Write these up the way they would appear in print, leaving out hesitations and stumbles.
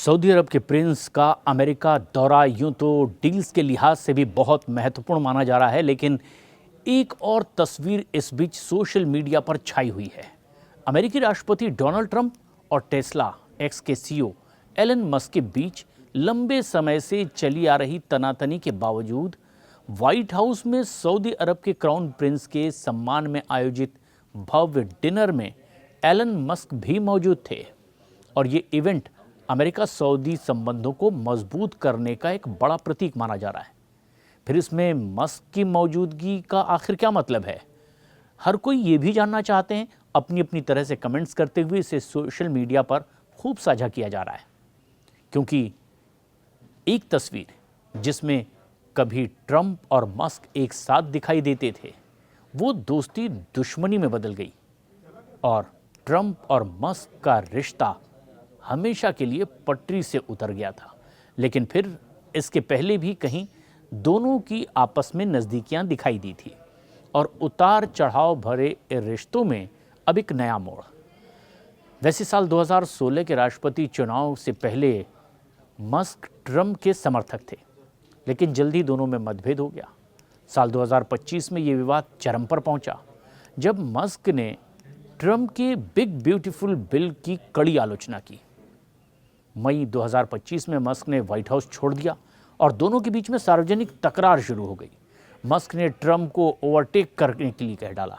Saudi अरब के Prince का America दौरा यूं तो डील्स के लिहाज से भी बहुत महत्वपूर्ण माना जा रहा है, लेकिन एक और तस्वीर इस बीच सोशल मीडिया पर छाई हुई है। अमेरिकी राष्ट्रपति डोनाल्ड ट्रंप और टेस्ला एक्स के सीईओ एलन मस्क के बीच लंबे समय से चली आ रही तनातनी के बावजूद व्हाइट हाउस में सऊदी अरब के क्राउन प्रिंस के सम्मान में आयोजित भव्य डिनर में एलन मस्क भी मौजूद थे और ये इवेंट अमेरिका सऊदी संबंधों को मजबूत करने का एक बड़ा प्रतीक माना जा रहा है। फिर इसमें मस्क की मौजूदगी का आखिर क्या मतलब है? हर कोई ये भी जानना चाहते हैं। अपनी अपनी तरह से कमेंट्स करते हुए इसे सोशल मीडिया पर खूब साझा किया जा रहा है, क्योंकि एक तस्वीर जिसमें कभी ट्रंप और मस्क एक साथ दिखाई देते थे, वो दोस्ती दुश्मनी में बदल गई और ट्रंप और मस्क का रिश्ता हमेशा के लिए पटरी से उतर गया था। लेकिन फिर इसके पहले भी कहीं दोनों की आपस में नज़दीकियां दिखाई दी थी और उतार चढ़ाव भरे रिश्तों में अब एक नया मोड़। वैसे साल 2016 के राष्ट्रपति चुनाव से पहले मस्क ट्रंप के समर्थक थे, लेकिन जल्दी दोनों में मतभेद हो गया। साल 2025 में ये विवाद चरम पर पहुंचा जब मस्क ने ट्रंप के बिग ब्यूटीफुल बिल की कड़ी आलोचना की। मई 2025 में मस्क ने व्हाइट हाउस छोड़ दिया और दोनों के बीच में सार्वजनिक तकरार शुरू हो गई। मस्क ने ट्रंप को ओवरटेक करने के लिए कह डाला,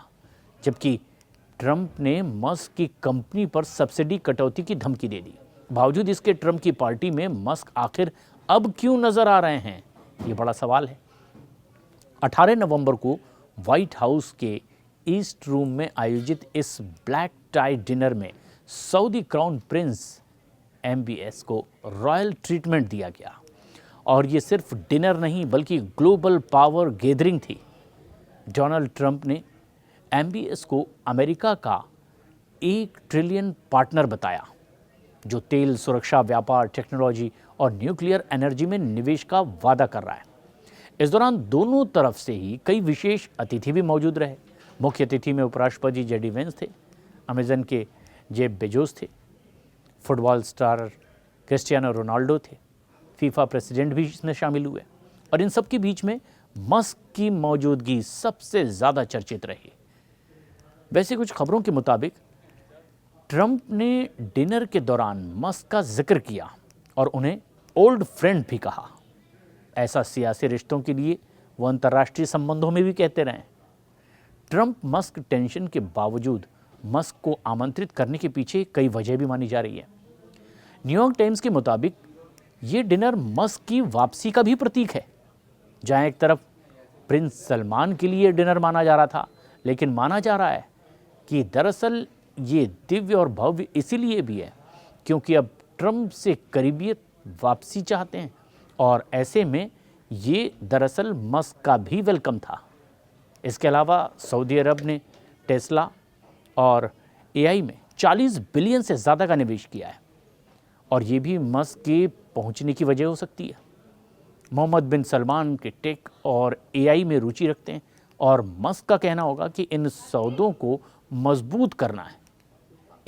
जबकि ट्रंप ने मस्क की कंपनी पर सब्सिडी कटौती की धमकी दे दी। बावजूद इसके ट्रंप की पार्टी में मस्क आखिर अब क्यों नजर आ रहे हैं, ये बड़ा सवाल है। 18 नवंबर को व्हाइट हाउस के ईस्ट रूम में आयोजित इस ब्लैक टाई डिनर में सऊदी क्राउन प्रिंस MBS को रॉयल ट्रीटमेंट दिया गया और ये सिर्फ डिनर नहीं बल्कि ग्लोबल पावर गैदरिंग थी। डोनाल्ड ट्रंप ने MBS को अमेरिका का 1 ट्रिलियन पार्टनर बताया, जो तेल, सुरक्षा, व्यापार, टेक्नोलॉजी और न्यूक्लियर एनर्जी में निवेश का वादा कर रहा है। इस दौरान दोनों तरफ से ही कई विशेष अतिथि भी मौजूद रहे। मुख्य अतिथि में उपराष्ट्रपति JD Vance थे, अमेजन के जेफ बेजोस थे, फुटबॉल स्टार क्रिस्टियानो रोनाल्डो थे, फीफा प्रेसिडेंट भी इसमें शामिल हुए और इन सब के बीच में मस्क की मौजूदगी सबसे ज़्यादा चर्चित रही। वैसे कुछ खबरों के मुताबिक ट्रंप ने डिनर के दौरान मस्क का जिक्र किया और उन्हें ओल्ड फ्रेंड भी कहा। ऐसा सियासी रिश्तों के लिए वो अंतर्राष्ट्रीय संबंधों में भी कहते रहे। ट्रंप मस्क टेंशन के बावजूद मस्क को आमंत्रित करने के पीछे कई वजह भी मानी जा रही है। न्यूयॉर्क टाइम्स के मुताबिक ये डिनर मस्क की वापसी का भी प्रतीक है। जहां एक तरफ प्रिंस सलमान के लिए डिनर माना जा रहा था, लेकिन माना जा रहा है कि दरअसल ये दिव्य और भव्य इसीलिए भी है क्योंकि अब ट्रंप से करीबियत वापसी चाहते हैं और ऐसे में ये दरअसल मस्क का भी वेलकम था। इसके अलावा सऊदी अरब ने टेस्ला और AI में 40 बिलियन से ज़्यादा का निवेश किया है और ये भी मस्क के पहुंचने की वजह हो सकती है। मोहम्मद बिन सलमान के टेक और AI में रुचि रखते हैं और मस्क का कहना होगा कि इन सौदों को मजबूत करना है।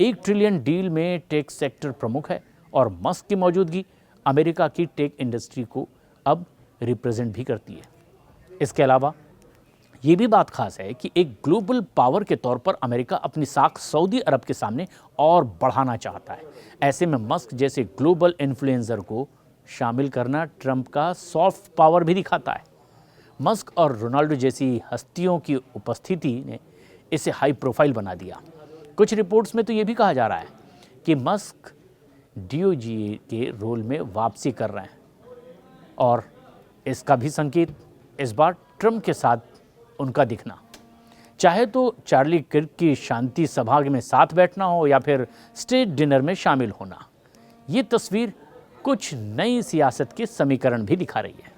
1 ट्रिलियन डील में टेक सेक्टर प्रमुख है और मस्क की मौजूदगी अमेरिका की टेक इंडस्ट्री को अब रिप्रेजेंट भी करती है। इसके अलावा ये भी बात खास है कि एक ग्लोबल पावर के तौर पर अमेरिका अपनी साख सऊदी अरब के सामने और बढ़ाना चाहता है। ऐसे में मस्क जैसे ग्लोबल इन्फ्लुएंसर को शामिल करना ट्रंप का सॉफ्ट पावर भी दिखाता है। मस्क और रोनाल्डो जैसी हस्तियों की उपस्थिति ने इसे हाई प्रोफाइल बना दिया। कुछ रिपोर्ट्स में तो ये भी कहा जा रहा है कि मस्क DOJ के रोल में वापसी कर रहे हैं और इसका भी संकेत इस बार ट्रंप के साथ उनका दिखना, चाहे तो चार्ली किर्क की शांति सभा में साथ बैठना हो या फिर स्टेट डिनर में शामिल होना। ये तस्वीर कुछ नई सियासत के समीकरण भी दिखा रही है।